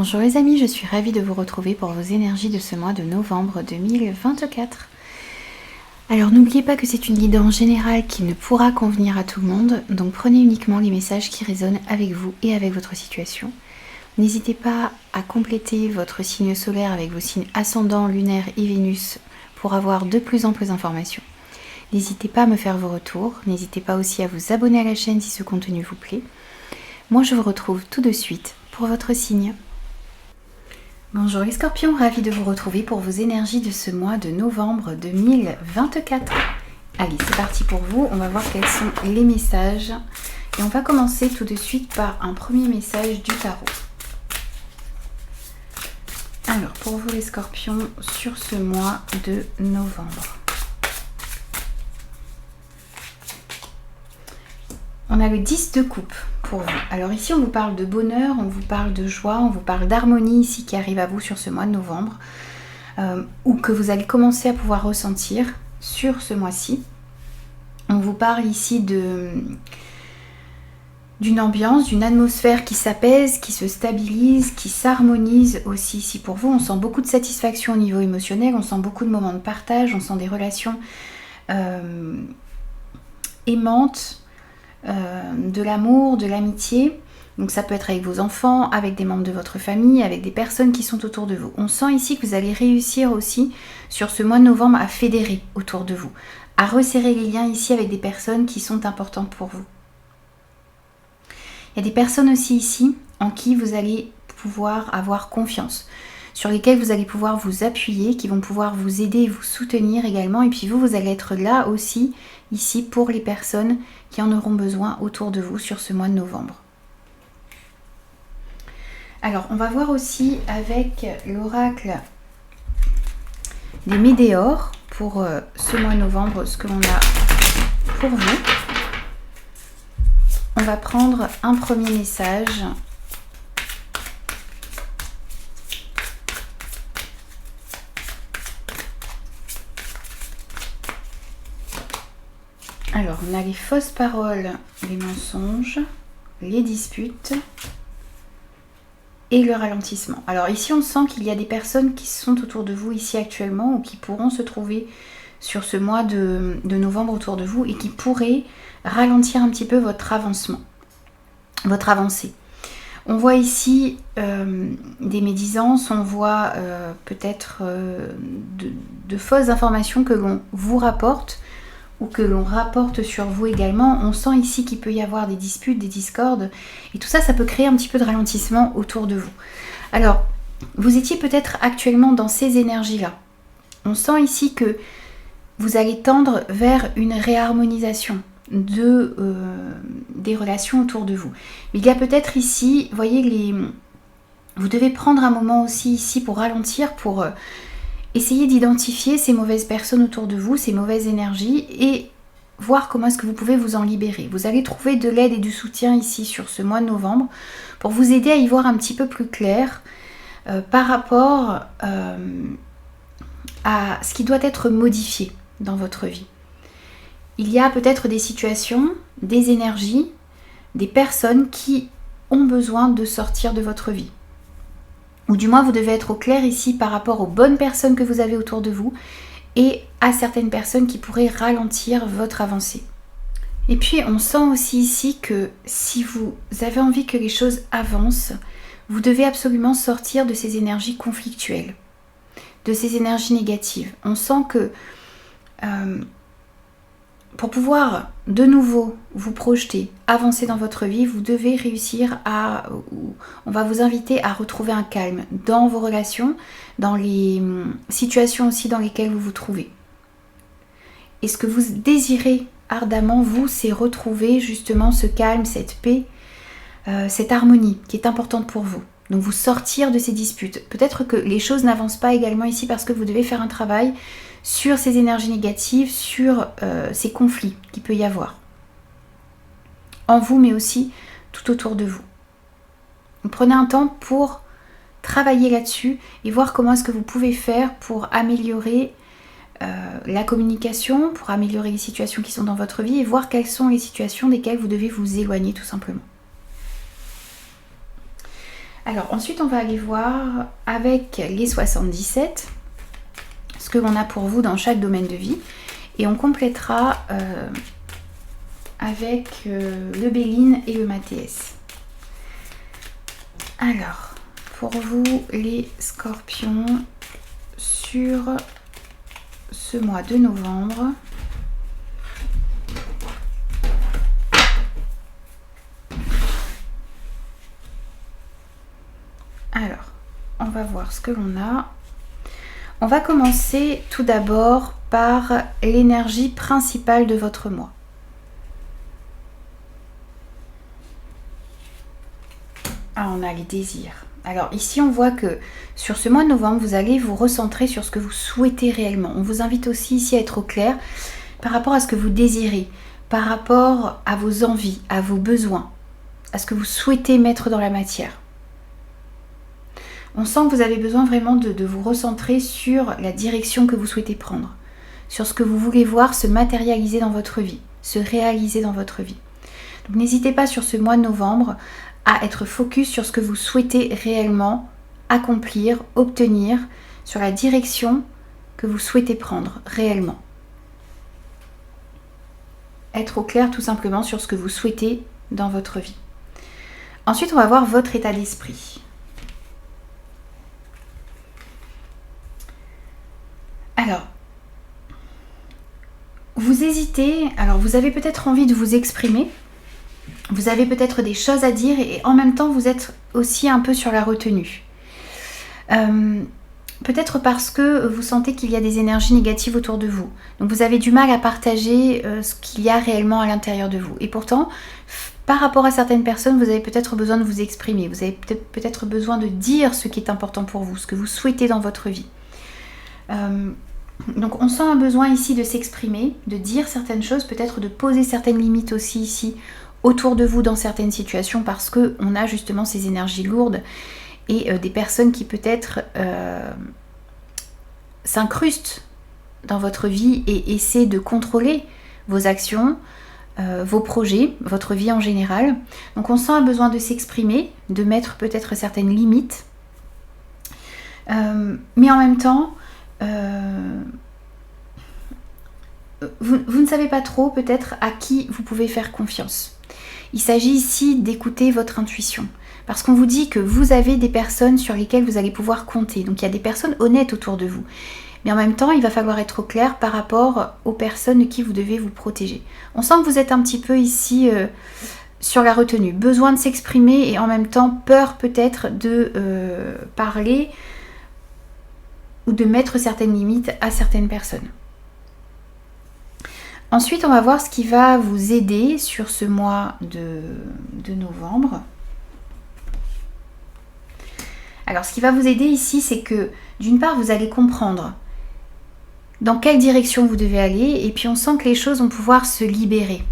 Bonjour les amis, je suis ravie de vous retrouver pour vos énergies de ce mois de novembre 2024. Alors n'oubliez pas que c'est une guidance générale qui ne pourra convenir à tout le monde, donc prenez uniquement les messages qui résonnent avec vous et avec votre situation. N'hésitez pas à compléter votre signe solaire avec vos signes ascendant, lunaire et Vénus pour avoir de plus amples informations. N'hésitez pas à me faire vos retours, n'hésitez pas aussi à vous abonner à la chaîne si ce contenu vous plaît. Moi je vous retrouve tout de suite pour votre signe. Bonjour les scorpions, ravi de vous retrouver pour vos énergies de ce mois de novembre 2024. Allez, c'est parti pour vous, on va voir quels sont les messages. Et on va commencer tout de suite par un premier message du tarot. Alors, pour vous les scorpions, sur ce mois de novembre. On a le 10 de coupe pour vous. Alors ici, on vous parle de bonheur, on vous parle de joie, on vous parle d'harmonie ici qui arrive à vous sur ce mois de novembre, ou que vous allez commencer à pouvoir ressentir sur ce mois-ci. On vous parle ici d'une ambiance, d'une atmosphère qui s'apaise, qui se stabilise, qui s'harmonise aussi ici pour vous. On sent beaucoup de satisfaction au niveau émotionnel, on sent beaucoup de moments de partage, on sent des relations aimantes, de l'amour, de l'amitié. Donc ça peut être avec vos enfants, avec des membres de votre famille, avec des personnes qui sont autour de vous. On sent ici que vous allez réussir aussi sur ce mois de novembre à fédérer autour de vous, à resserrer les liens ici avec des personnes qui sont importantes pour vous. Il y a des personnes aussi ici en qui vous allez pouvoir avoir confiance, sur lesquelles vous allez pouvoir vous appuyer, qui vont pouvoir vous aider et vous soutenir également. Et puis vous allez être là aussi, ici, pour les personnes qui en auront besoin autour de vous sur ce mois de novembre. Alors, on va voir aussi avec l'oracle des météores pour ce mois de novembre, ce que l'on a pour vous. On va prendre un premier message. Alors, on a les fausses paroles, les mensonges, les disputes et le ralentissement. Alors ici, on sent qu'il y a des personnes qui sont autour de vous ici actuellement ou qui pourront se trouver sur ce mois de novembre autour de vous et qui pourraient ralentir un petit peu votre avancement, votre avancée. On voit ici des médisances, on voit peut-être de fausses informations que l'on vous rapporte ou que l'on rapporte sur vous également. On sent ici qu'il peut y avoir des disputes, des discordes, et tout ça, ça peut créer un petit peu de ralentissement autour de vous. Alors, vous étiez peut-être actuellement dans ces énergies-là. On sent ici que vous allez tendre vers une réharmonisation des relations autour de vous. Il y a peut-être ici, vous voyez, vous devez prendre un moment aussi ici pour ralentir, pour essayez d'identifier ces mauvaises personnes autour de vous, ces mauvaises énergies, et voir comment est-ce que vous pouvez vous en libérer. Vous allez trouver de l'aide et du soutien ici sur ce mois de novembre pour vous aider à y voir un petit peu plus clair par rapport à ce qui doit être modifié dans votre vie. Il y a peut-être des situations, des énergies, des personnes qui ont besoin de sortir de votre vie. Ou du moins vous devez être au clair ici par rapport aux bonnes personnes que vous avez autour de vous et à certaines personnes qui pourraient ralentir votre avancée. Et puis on sent aussi ici que si vous avez envie que les choses avancent, vous devez absolument sortir de ces énergies conflictuelles, de ces énergies négatives. On sent que pour pouvoir de nouveau vous projeter, avancer dans votre vie, vous devez réussir on va vous inviter à retrouver un calme dans vos relations, dans les situations aussi dans lesquelles vous vous trouvez. Et ce que vous désirez ardemment, vous, c'est retrouver justement ce calme, cette paix, cette harmonie qui est importante pour vous. Donc vous sortir de ces disputes. Peut-être que les choses n'avancent pas également ici parce que vous devez faire un travail sur ces énergies négatives, sur ces conflits qu'il peut y avoir. En vous, mais aussi tout autour de vous. Donc, prenez un temps pour travailler là-dessus et voir comment est-ce que vous pouvez faire pour améliorer la communication, pour améliorer les situations qui sont dans votre vie et voir quelles sont les situations desquelles vous devez vous éloigner tout simplement. Alors ensuite on va aller voir avec les 77 ce que l'on a pour vous dans chaque domaine de vie et on complétera avec le Béline et le Mathéès. Alors pour vous les Scorpions sur ce mois de novembre. Alors, on va voir ce que l'on a. On va commencer tout d'abord par l'énergie principale de votre mois. Ah, on a les désirs. Alors ici, on voit que sur ce mois de novembre, vous allez vous recentrer sur ce que vous souhaitez réellement. On vous invite aussi ici à être au clair par rapport à ce que vous désirez, par rapport à vos envies, à vos besoins, à ce que vous souhaitez mettre dans la matière. On sent que vous avez besoin vraiment de vous recentrer sur la direction que vous souhaitez prendre, sur ce que vous voulez voir se matérialiser dans votre vie, se réaliser dans votre vie. Donc n'hésitez pas sur ce mois de novembre à être focus sur ce que vous souhaitez réellement accomplir, obtenir, sur la direction que vous souhaitez prendre réellement. Être au clair tout simplement sur ce que vous souhaitez dans votre vie. Ensuite, on va voir votre état d'esprit. Alors, vous hésitez, alors vous avez peut-être envie de vous exprimer, vous avez peut-être des choses à dire et en même temps vous êtes aussi un peu sur la retenue. Peut-être parce que vous sentez qu'il y a des énergies négatives autour de vous. Donc vous avez du mal à partager ce qu'il y a réellement à l'intérieur de vous. Et pourtant, par rapport à certaines personnes, vous avez peut-être besoin de vous exprimer, vous avez peut-être besoin de dire ce qui est important pour vous, ce que vous souhaitez dans votre vie. Donc on sent un besoin ici de s'exprimer, de dire certaines choses, peut-être de poser certaines limites aussi ici autour de vous dans certaines situations parce qu'on a justement ces énergies lourdes et des personnes qui peut-être s'incrustent dans votre vie et essaient de contrôler vos actions, vos projets, votre vie en général. Donc on sent un besoin de s'exprimer, de mettre peut-être certaines limites, mais en même temps vous ne savez pas trop peut-être à qui vous pouvez faire confiance. Il s'agit ici d'écouter votre intuition. Parce qu'on vous dit que vous avez des personnes sur lesquelles vous allez pouvoir compter. Donc il y a des personnes honnêtes autour de vous. Mais en même temps, il va falloir être au clair par rapport aux personnes de qui vous devez vous protéger. On sent que vous êtes un petit peu ici sur la retenue. Besoin de s'exprimer et en même temps peur peut-être de parler ou de mettre certaines limites à certaines personnes. Ensuite, on va voir ce qui va vous aider sur ce mois de novembre. Alors, ce qui va vous aider ici, c'est que d'une part, vous allez comprendre dans quelle direction vous devez aller et puis on sent que les choses vont pouvoir se libérer.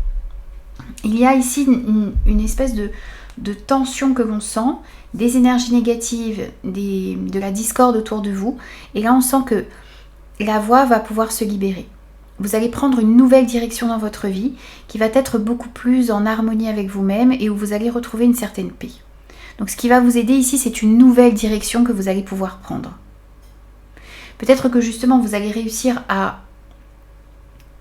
Il y a ici une espèce de tension que l'on sent, des énergies négatives, de la discorde autour de vous. Et là, on sent que la voie va pouvoir se libérer. Vous allez prendre une nouvelle direction dans votre vie qui va être beaucoup plus en harmonie avec vous-même et où vous allez retrouver une certaine paix. Donc ce qui va vous aider ici, c'est une nouvelle direction que vous allez pouvoir prendre. Peut-être que justement, vous allez réussir à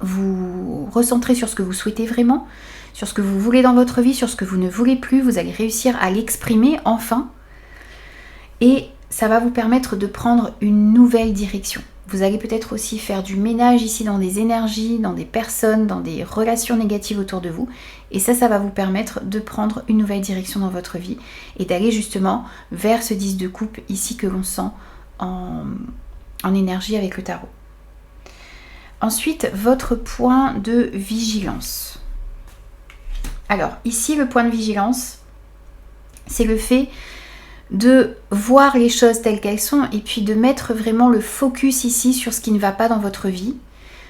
vous recentrer sur ce que vous souhaitez vraiment, sur ce que vous voulez dans votre vie, sur ce que vous ne voulez plus. Vous allez réussir à l'exprimer enfin et ça va vous permettre de prendre une nouvelle direction. Vous allez peut-être aussi faire du ménage ici dans des énergies, dans des personnes, dans des relations négatives autour de vous. Et ça va vous permettre de prendre une nouvelle direction dans votre vie et d'aller justement vers ce 10 de coupe ici que l'on sent en énergie avec le tarot. Ensuite, votre point de vigilance. Alors, ici, le point de vigilance, c'est le fait de voir les choses telles qu'elles sont et puis de mettre vraiment le focus ici sur ce qui ne va pas dans votre vie,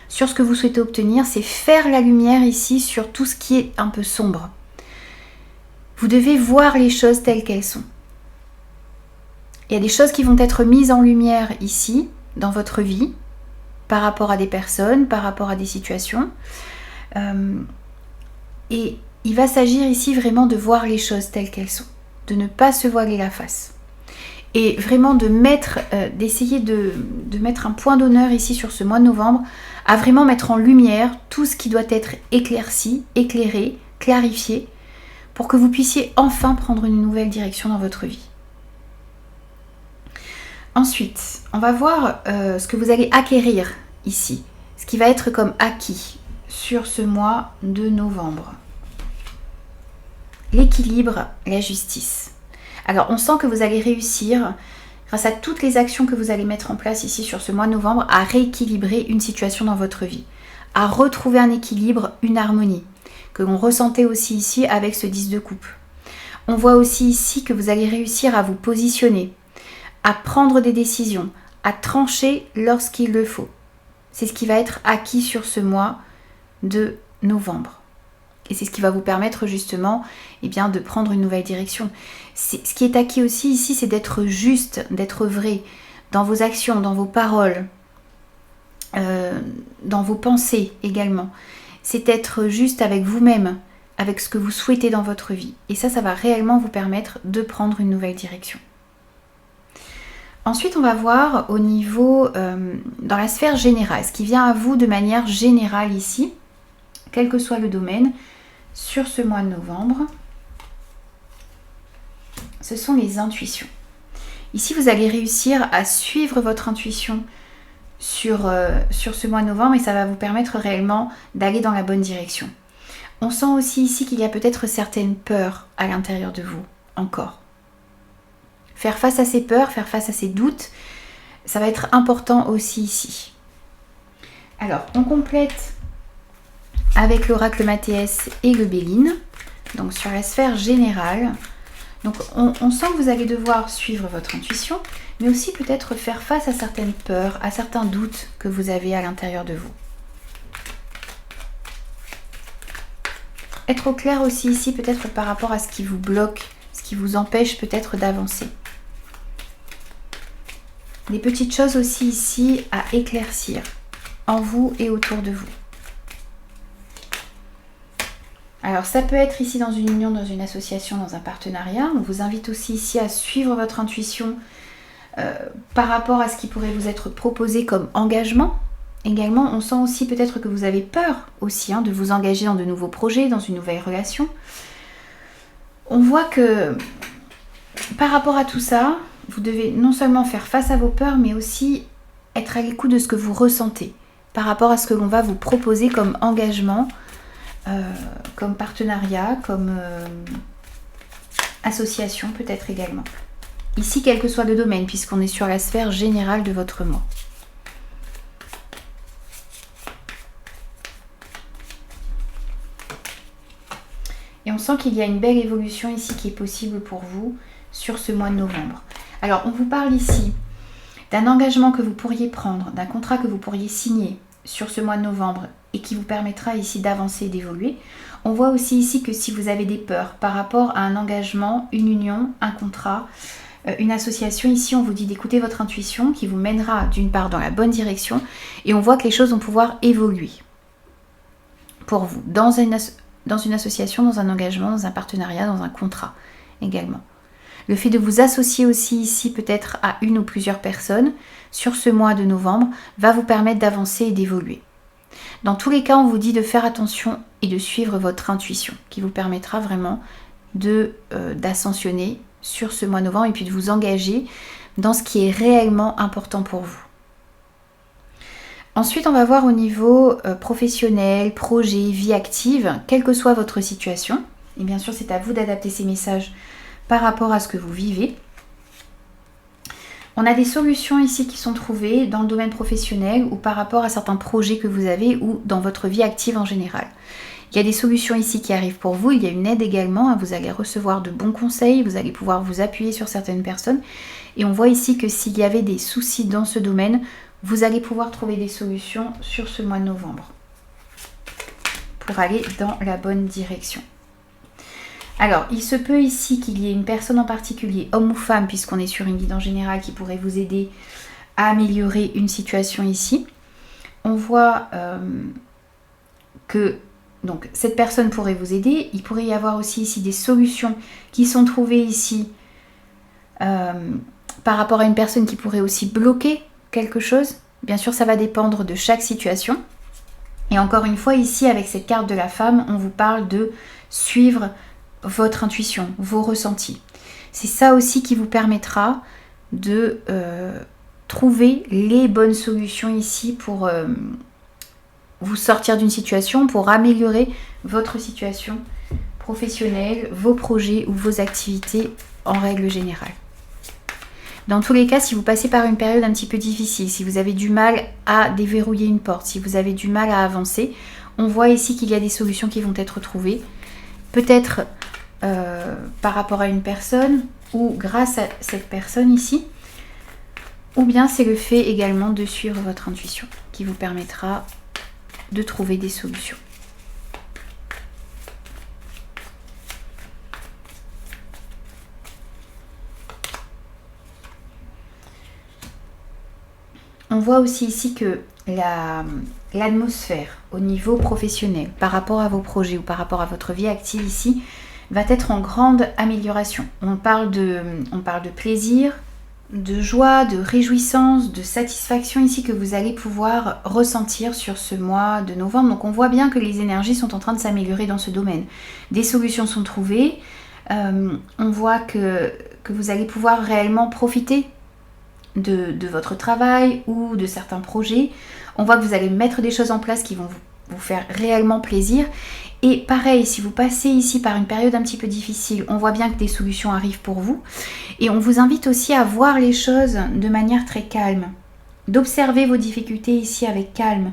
sur ce que vous souhaitez obtenir, c'est faire la lumière ici sur tout ce qui est un peu sombre. Vous devez voir les choses telles qu'elles sont. Il y a des choses qui vont être mises en lumière ici, dans votre vie, par rapport à des personnes, par rapport à des situations. Et il va s'agir ici vraiment de voir les choses telles qu'elles sont. de ne pas se voiler la face. Et vraiment d'essayer de mettre un point d'honneur ici sur ce mois de novembre, à vraiment mettre en lumière tout ce qui doit être éclairci, éclairé, clarifié, pour que vous puissiez enfin prendre une nouvelle direction dans votre vie. Ensuite, on va voir ce que vous allez acquérir ici, ce qui va être comme acquis sur ce mois de novembre. L'équilibre, la justice. Alors, on sent que vous allez réussir, grâce à toutes les actions que vous allez mettre en place ici sur ce mois de novembre, à rééquilibrer une situation dans votre vie, à retrouver un équilibre, une harmonie, que l'on ressentait aussi ici avec ce 10 de coupe. On voit aussi ici que vous allez réussir à vous positionner, à prendre des décisions, à trancher lorsqu'il le faut. C'est ce qui va être acquis sur ce mois de novembre. Et c'est ce qui va vous permettre justement de prendre une nouvelle direction. Ce qui est acquis aussi ici, c'est d'être juste, d'être vrai dans vos actions, dans vos paroles, dans vos pensées également. C'est être juste avec vous-même, avec ce que vous souhaitez dans votre vie. Et ça va réellement vous permettre de prendre une nouvelle direction. Ensuite, on va voir au niveau, dans la sphère générale, ce qui vient à vous de manière générale ici, quel que soit le domaine, sur ce mois de novembre. Ce sont les intuitions. Ici, vous allez réussir à suivre votre intuition sur ce mois de novembre et ça va vous permettre réellement d'aller dans la bonne direction. On sent aussi ici qu'il y a peut-être certaines peurs à l'intérieur de vous, encore. Faire face à ces peurs, faire face à ces doutes, ça va être important aussi ici. Alors, on complète avec l'oracle Mathéès et le Béline, donc sur la sphère générale. Donc on sent que vous allez devoir suivre votre intuition, mais aussi peut-être faire face à certaines peurs, à certains doutes que vous avez à l'intérieur de vous. Être au clair aussi ici peut-être par rapport à ce qui vous bloque, ce qui vous empêche peut-être d'avancer. Des petites choses aussi ici à éclaircir en vous et autour de vous. Alors ça peut être ici dans une union, dans une association, dans un partenariat. On vous invite aussi ici à suivre votre intuition par rapport à ce qui pourrait vous être proposé comme engagement. Également, on sent aussi peut-être que vous avez peur aussi de vous engager dans de nouveaux projets, dans une nouvelle relation. On voit que par rapport à tout ça, vous devez non seulement faire face à vos peurs, mais aussi être à l'écoute de ce que vous ressentez par rapport à ce que l'on va vous proposer comme engagement, comme partenariat, comme association peut-être également. Ici, quel que soit le domaine, puisqu'on est sur la sphère générale de votre mois. Et on sent qu'il y a une belle évolution ici qui est possible pour vous sur ce mois de novembre. Alors, on vous parle ici d'un engagement que vous pourriez prendre, d'un contrat que vous pourriez signer sur ce mois de novembre et qui vous permettra ici d'avancer et d'évoluer. On voit aussi ici que si vous avez des peurs par rapport à un engagement, une union, un contrat, une association, ici on vous dit d'écouter votre intuition qui vous mènera d'une part dans la bonne direction et on voit que les choses vont pouvoir évoluer pour vous dans une association, dans un engagement, dans un partenariat, dans un contrat également. Le fait de vous associer aussi ici peut-être à une ou plusieurs personnes sur ce mois de novembre va vous permettre d'avancer et d'évoluer. Dans tous les cas, on vous dit de faire attention et de suivre votre intuition qui vous permettra vraiment d'ascensionner sur ce mois de novembre et puis de vous engager dans ce qui est réellement important pour vous. Ensuite, on va voir au niveau professionnel, projet, vie active, quelle que soit votre situation. Et bien sûr, c'est à vous d'adapter ces messages par rapport à ce que vous vivez. On a des solutions ici qui sont trouvées dans le domaine professionnel ou par rapport à certains projets que vous avez ou dans votre vie active en général. Il y a des solutions ici qui arrivent pour vous, il y a une aide également, vous allez recevoir de bons conseils, vous allez pouvoir vous appuyer sur certaines personnes. Et on voit ici que s'il y avait des soucis dans ce domaine, vous allez pouvoir trouver des solutions sur ce mois de novembre pour aller dans la bonne direction. Alors, il se peut ici qu'il y ait une personne en particulier, homme ou femme, puisqu'on est sur une guide en général, qui pourrait vous aider à améliorer une situation ici. On voit que Donc cette personne pourrait vous aider. Il pourrait y avoir aussi ici des solutions qui sont trouvées ici par rapport à une personne qui pourrait aussi bloquer quelque chose. Bien sûr, ça va dépendre de chaque situation. Et encore une fois, ici, avec cette carte de la femme, on vous parle de suivre votre intuition, vos ressentis. C'est ça aussi qui vous permettra de trouver les bonnes solutions ici pour vous sortir d'une situation, pour améliorer votre situation professionnelle, vos projets ou vos activités en règle générale. Dans tous les cas, si vous passez par une période un petit peu difficile, si vous avez du mal à déverrouiller une porte, si vous avez du mal à avancer, on voit ici qu'il y a des solutions qui vont être trouvées. Peut-être par rapport à une personne ou grâce à cette personne ici. Ou bien c'est le fait également de suivre votre intuition qui vous permettra de trouver des solutions. On voit aussi ici que l'atmosphère au niveau professionnel par rapport à vos projets ou par rapport à votre vie active ici va être en grande amélioration. On parle de plaisir, de joie, de réjouissance, de satisfaction ici que vous allez pouvoir ressentir sur ce mois de novembre. Donc on voit bien que les énergies sont en train de s'améliorer dans ce domaine. Des solutions sont trouvées. On voit que vous allez pouvoir réellement profiter de votre travail ou de certains projets. On voit que vous allez mettre des choses en place qui vont vous faire réellement plaisir. Et pareil, si vous passez ici par une période un petit peu difficile, on voit bien que des solutions arrivent pour vous. Et on vous invite aussi à voir les choses de manière très calme, d'observer vos difficultés ici avec calme,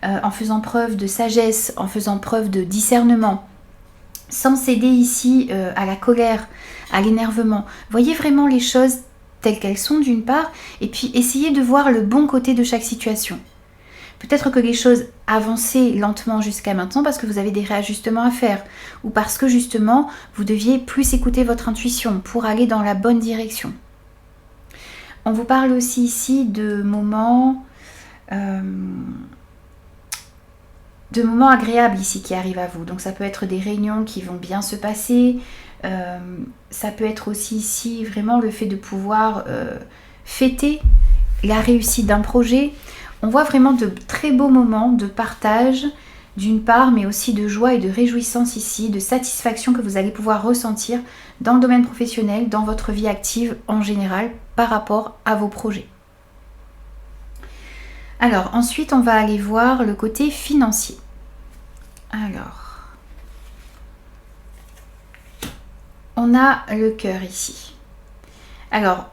en faisant preuve de sagesse, en faisant preuve de discernement, sans céder ici à la colère, à l'énervement. Voyez vraiment les choses telles qu'elles sont d'une part, et puis essayez de voir le bon côté de chaque situation. Peut-être que les choses avançaient lentement jusqu'à maintenant parce que vous avez des réajustements à faire ou parce que justement vous deviez plus écouter votre intuition pour aller dans la bonne direction. On vous parle aussi ici de moments agréables ici qui arrivent à vous. Donc ça peut être des réunions qui vont bien se passer, ça peut être aussi ici vraiment le fait de pouvoir fêter la réussite d'un projet. On voit vraiment de très beaux moments de partage d'une part, mais aussi de joie et de réjouissance ici, de satisfaction que vous allez pouvoir ressentir dans le domaine professionnel, dans votre vie active en général, par rapport à vos projets. Alors, ensuite, on va aller voir le côté financier. Alors, on a le cœur ici. Alors,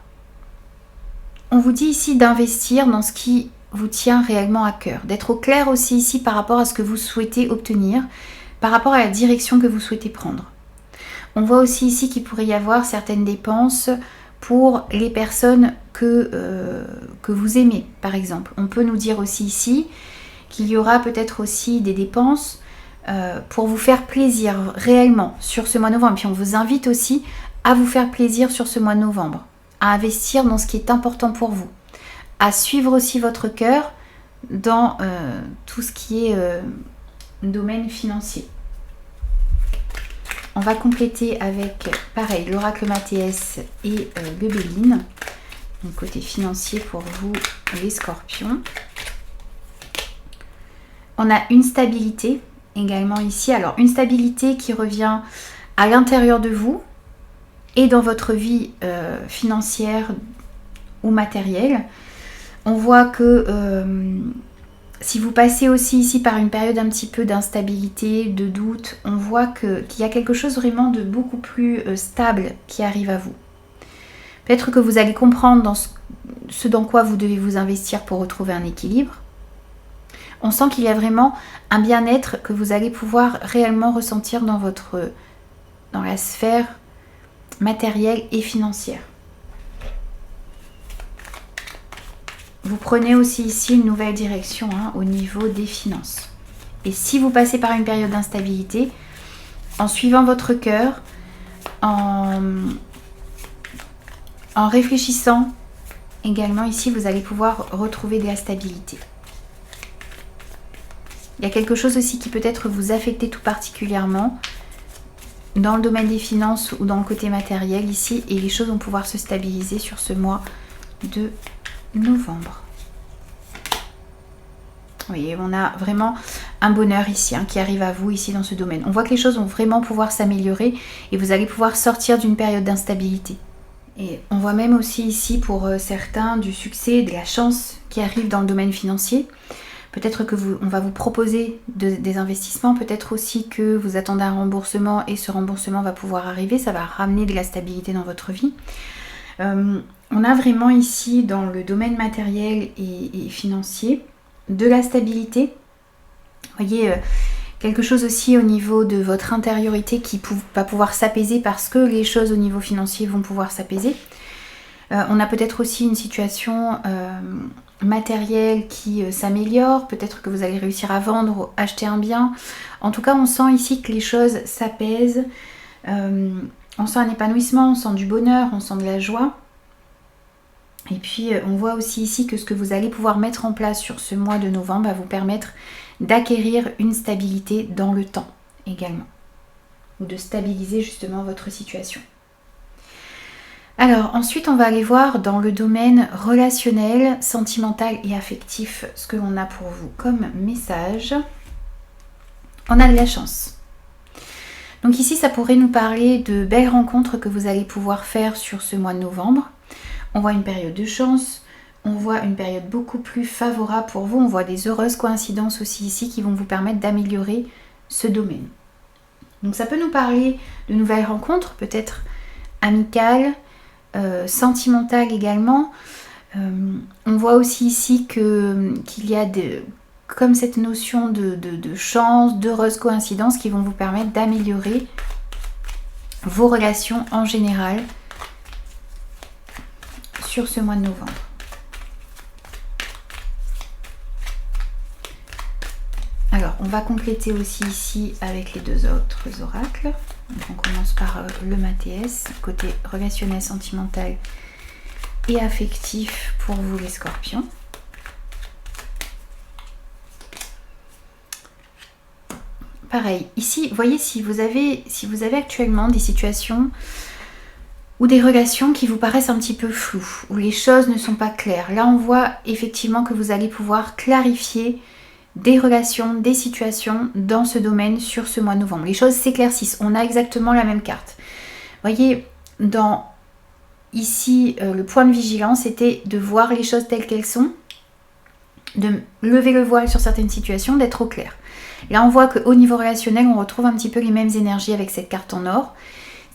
on vous dit ici d'investir dans ce qui vous tient réellement à cœur, d'être au clair aussi ici par rapport à ce que vous souhaitez obtenir, par rapport à la direction que vous souhaitez prendre. On voit aussi ici qu'il pourrait y avoir certaines dépenses pour les personnes que vous aimez, par exemple. On peut nous dire aussi ici qu'il y aura peut-être aussi des dépenses pour vous faire plaisir réellement sur ce mois de novembre. Puis on vous invite aussi à vous faire plaisir sur ce mois de novembre, à investir dans ce qui est important pour vous, à suivre aussi votre cœur dans tout ce qui est domaine financier. On va compléter avec, pareil, l'oracle Mathéès et le Béline. Donc côté financier pour vous, les scorpions. On a une stabilité également ici. Alors une stabilité qui revient à l'intérieur de vous et dans votre vie financière ou matérielle. On voit que si vous passez aussi ici par une période un petit peu d'instabilité, de doute, on voit qu'il y a quelque chose vraiment de beaucoup plus stable qui arrive à vous. Peut-être que vous allez comprendre dans ce dans quoi vous devez vous investir pour retrouver un équilibre. On sent qu'il y a vraiment un bien-être que vous allez pouvoir réellement ressentir dans la sphère matérielle et financière. Vous prenez aussi ici une nouvelle direction au niveau des finances. Et si vous passez par une période d'instabilité, en suivant votre cœur, en réfléchissant également ici, vous allez pouvoir retrouver de la stabilité. Il y a quelque chose aussi qui peut-être vous affecter tout particulièrement dans le domaine des finances ou dans le côté matériel ici. Et les choses vont pouvoir se stabiliser sur ce mois de novembre. Oui, on a vraiment un bonheur ici qui arrive à vous ici dans ce domaine. On voit que les choses vont vraiment pouvoir s'améliorer et vous allez pouvoir sortir d'une période d'instabilité. Et on voit même aussi ici pour certains du succès, de la chance qui arrive dans le domaine financier. Peut-être que on va vous proposer des investissements, peut-être aussi que vous attendez un remboursement et ce remboursement va pouvoir arriver, ça va ramener de la stabilité dans votre vie. On a vraiment ici dans le domaine matériel et financier de la stabilité. Vous voyez, quelque chose aussi au niveau de votre intériorité qui va pouvoir s'apaiser parce que les choses au niveau financier vont pouvoir s'apaiser. On a peut-être aussi une situation matérielle qui s'améliore. Peut-être que vous allez réussir à vendre ou acheter un bien. En tout cas, on sent ici que les choses s'apaisent. On sent un épanouissement, on sent du bonheur, on sent de la joie. Et puis, on voit aussi ici que ce que vous allez pouvoir mettre en place sur ce mois de novembre va vous permettre d'acquérir une stabilité dans le temps également. Ou de stabiliser justement votre situation. Alors, ensuite, on va aller voir dans le domaine relationnel, sentimental et affectif ce que l'on a pour vous comme message. On a de la chance. Donc ici, ça pourrait nous parler de belles rencontres que vous allez pouvoir faire sur ce mois de novembre. On voit une période de chance, on voit une période beaucoup plus favorable pour vous. On voit des heureuses coïncidences aussi ici qui vont vous permettre d'améliorer ce domaine. Donc ça peut nous parler de nouvelles rencontres, peut-être amicales, sentimentales également. On voit aussi ici qu'il y a comme cette notion de chance, d'heureuses coïncidences qui vont vous permettre d'améliorer vos relations en général sur ce mois de novembre. Alors, on va compléter aussi ici avec les deux autres oracles. Donc, on commence par le Mathéès, côté relationnel, sentimental et affectif pour vous les scorpions. Pareil, ici, voyez si vous avez actuellement des situations ou des relations qui vous paraissent un petit peu floues, où les choses ne sont pas claires. Là, on voit effectivement que vous allez pouvoir clarifier des relations, des situations dans ce domaine sur ce mois de novembre. Les choses s'éclaircissent. On a exactement la même carte. Voyez, ici, le point de vigilance était de voir les choses telles qu'elles sont, de lever le voile sur certaines situations, d'être au clair. Là, on voit qu'au niveau relationnel, on retrouve un petit peu les mêmes énergies avec cette carte en or.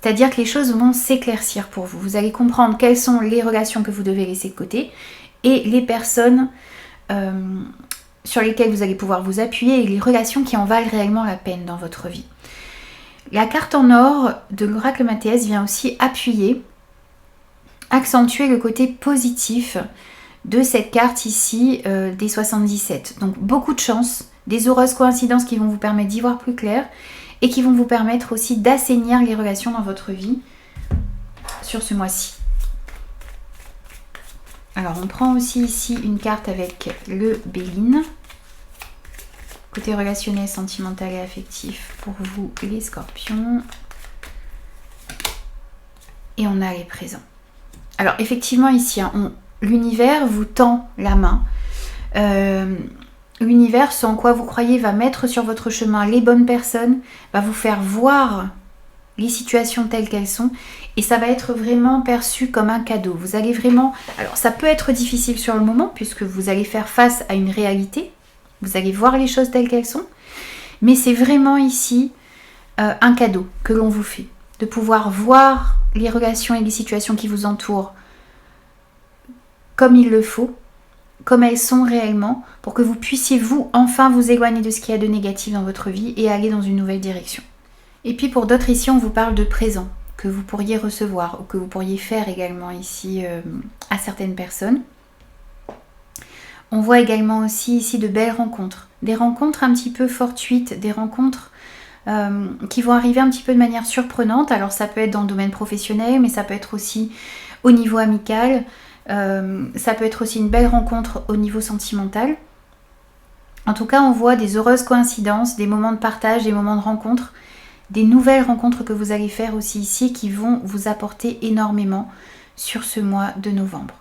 C'est-à-dire que les choses vont s'éclaircir pour vous. Vous allez comprendre quelles sont les relations que vous devez laisser de côté et les personnes sur lesquelles vous allez pouvoir vous appuyer et les relations qui en valent réellement la peine dans votre vie. La carte en or de l'oracle Mathéès vient aussi appuyer, accentuer le côté positif de cette carte ici des 77. Donc beaucoup de chance, des heureuses coïncidences qui vont vous permettre d'y voir plus clair et qui vont vous permettre aussi d'assainir les relations dans votre vie sur ce mois-ci. Alors on prend aussi ici une carte avec le Béline. Côté relationnel, sentimental et affectif pour vous les scorpions. Et on a les présents. Alors effectivement ici, l'univers vous tend la main. L'univers, ce en quoi vous croyez, va mettre sur votre chemin les bonnes personnes, va vous faire voir les situations telles qu'elles sont et ça va être vraiment perçu comme un cadeau. Vous allez vraiment... Alors ça peut être difficile sur le moment puisque vous allez faire face à une réalité, vous allez voir les choses telles qu'elles sont, mais c'est vraiment ici un cadeau que l'on vous fait, de pouvoir voir les relations et les situations qui vous entourent comme il le faut, comme elles sont réellement, pour que vous puissiez vous enfin vous éloigner de ce qu'il y a de négatif dans votre vie et aller dans une nouvelle direction. Et puis pour d'autres ici, on vous parle de présents que vous pourriez recevoir ou que vous pourriez faire également ici à certaines personnes. On voit également aussi ici de belles rencontres, des rencontres un petit peu fortuites, des rencontres qui vont arriver un petit peu de manière surprenante. Alors ça peut être dans le domaine professionnel, mais ça peut être aussi au niveau amical, ça peut être aussi une belle rencontre au niveau sentimental. En tout cas, on voit des heureuses coïncidences, des moments de partage, des moments de rencontre, des nouvelles rencontres que vous allez faire aussi ici qui vont vous apporter énormément sur ce mois de novembre.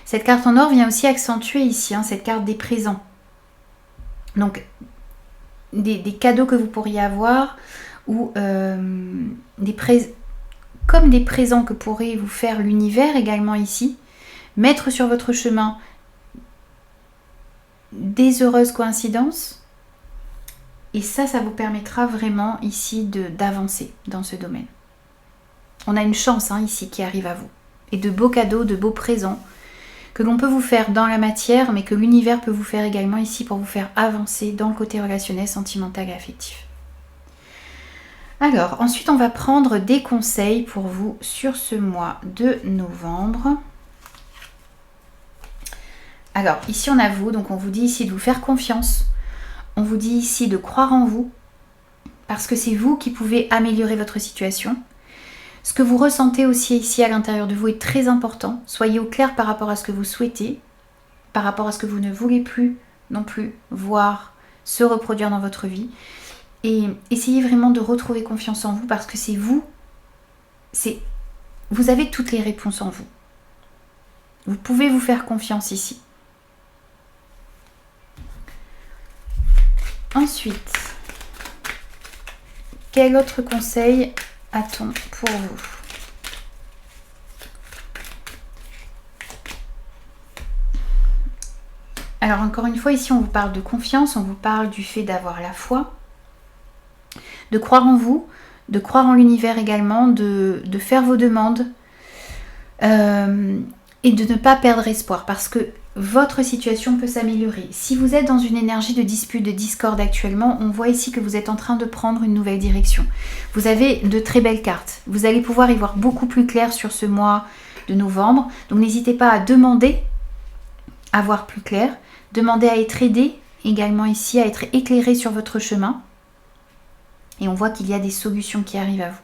Cette carte en or vient aussi accentuer ici, cette carte des présents. Donc, des cadeaux que vous pourriez avoir ou comme des présents que pourrait vous faire l'univers également ici. Mettre sur votre chemin des heureuses coïncidences. Et ça vous permettra vraiment ici d'avancer dans ce domaine. On a une chance ici qui arrive à vous. Et de beaux cadeaux, de beaux présents que l'on peut vous faire dans la matière, mais que l'univers peut vous faire également ici pour vous faire avancer dans le côté relationnel, sentimental et affectif. Alors, ensuite, on va prendre des conseils pour vous sur ce mois de novembre. Alors, ici, on a vous, donc on vous dit ici de vous faire confiance. On vous dit ici de croire en vous, parce que c'est vous qui pouvez améliorer votre situation. Ce que vous ressentez aussi ici à l'intérieur de vous est très important. Soyez au clair par rapport à ce que vous souhaitez, par rapport à ce que vous ne voulez plus non plus voir se reproduire dans votre vie. Et essayez vraiment de retrouver confiance en vous parce que c'est vous. Vous avez toutes les réponses en vous. Vous pouvez vous faire confiance ici. Ensuite, quel autre conseil a-t-on pour vous? Alors encore une fois, ici on vous parle de confiance, on vous parle du fait d'avoir la foi, de croire en vous, de croire en l'univers également, de faire vos demandes et de ne pas perdre espoir parce que votre situation peut s'améliorer. Si vous êtes dans une énergie de dispute, de discorde actuellement, on voit ici que vous êtes en train de prendre une nouvelle direction. Vous avez de très belles cartes. Vous allez pouvoir y voir beaucoup plus clair sur ce mois de novembre. Donc n'hésitez pas à demander à voir plus clair. Demandez à être aidé également ici, à être éclairé sur votre chemin. Et on voit qu'il y a des solutions qui arrivent à vous.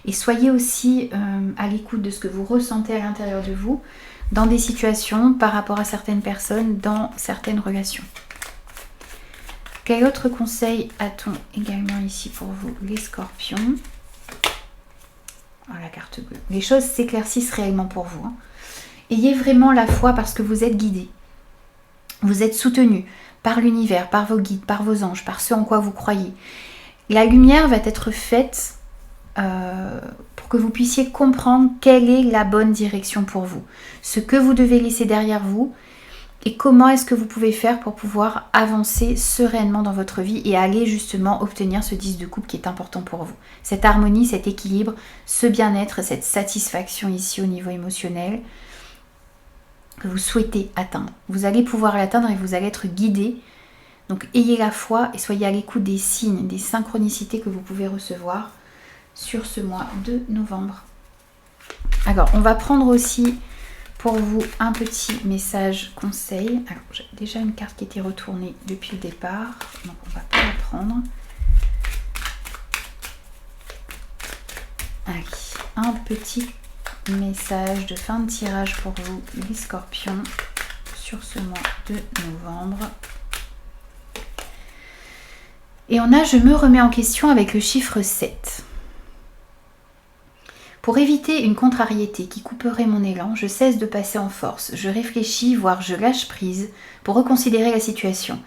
Et soyez aussi à l'écoute de ce que vous ressentez à l'intérieur de vous, dans des situations, par rapport à certaines personnes, dans certaines relations. Quel autre conseil a-t-on également ici pour vous, les scorpions? La carte bleue. Les choses s'éclaircissent réellement pour vous. Ayez vraiment la foi parce que vous êtes guidés. Vous êtes soutenus par l'univers, par vos guides, par vos anges, par ce en quoi vous croyez. La lumière va être faite pour que vous puissiez comprendre quelle est la bonne direction pour vous, ce que vous devez laisser derrière vous et comment est-ce que vous pouvez faire pour pouvoir avancer sereinement dans votre vie et aller justement obtenir ce 10 de coupe qui est important pour vous. Cette harmonie, cet équilibre, ce bien-être, cette satisfaction ici au niveau émotionnel que vous souhaitez atteindre. Vous allez pouvoir l'atteindre et vous allez être guidé. Donc ayez la foi et soyez à l'écoute des signes, des synchronicités que vous pouvez recevoir sur ce mois de novembre. Alors, on va prendre aussi pour vous un petit message conseil. Alors, j'ai déjà une carte qui était retournée depuis le départ, donc on va pas la prendre. Allez, un petit message de fin de tirage pour vous, les scorpions, sur ce mois de novembre. Et on a « Je me remets en question » avec le chiffre 7. Pour éviter une contrariété qui couperait mon élan, je cesse de passer en force. Je réfléchis, voire je lâche prise pour reconsidérer la situation.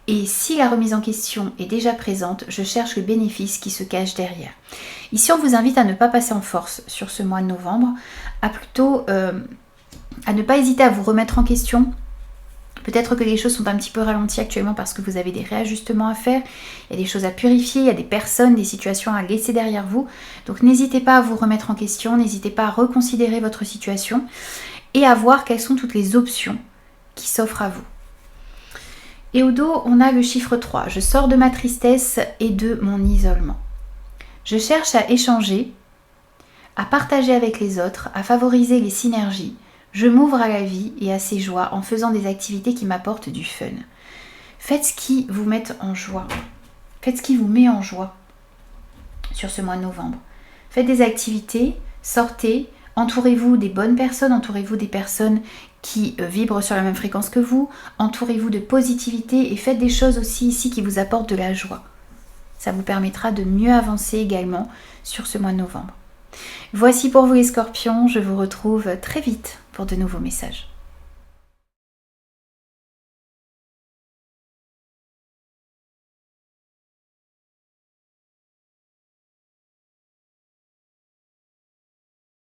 Et si la remise en question est déjà présente, je cherche le bénéfice qui se cache derrière. Ici, on vous invite à ne pas passer en force sur ce mois de novembre, à plutôt à ne pas hésiter à vous remettre en question. Peut-être que les choses sont un petit peu ralenties actuellement parce que vous avez des réajustements à faire, il y a des choses à purifier, il y a des personnes, des situations à laisser derrière vous. Donc n'hésitez pas à vous remettre en question, n'hésitez pas à reconsidérer votre situation et à voir quelles sont toutes les options qui s'offrent à vous. Et au dos, on a le chiffre 3. Je sors de ma tristesse et de mon isolement. Je cherche à échanger, à partager avec les autres, à favoriser les synergies. Je m'ouvre à la vie et à ses joies en faisant des activités qui m'apportent du fun. Faites ce qui vous met en joie. Faites ce qui vous met en joie sur ce mois de novembre. Faites des activités, sortez, entourez-vous des bonnes personnes, entourez-vous des personnes qui vibrent sur la même fréquence que vous. Entourez-vous de positivité et faites des choses aussi ici qui vous apportent de la joie. Ça vous permettra de mieux avancer également sur ce mois de novembre. Voici pour vous les scorpions, je vous retrouve très vite pour de nouveaux messages.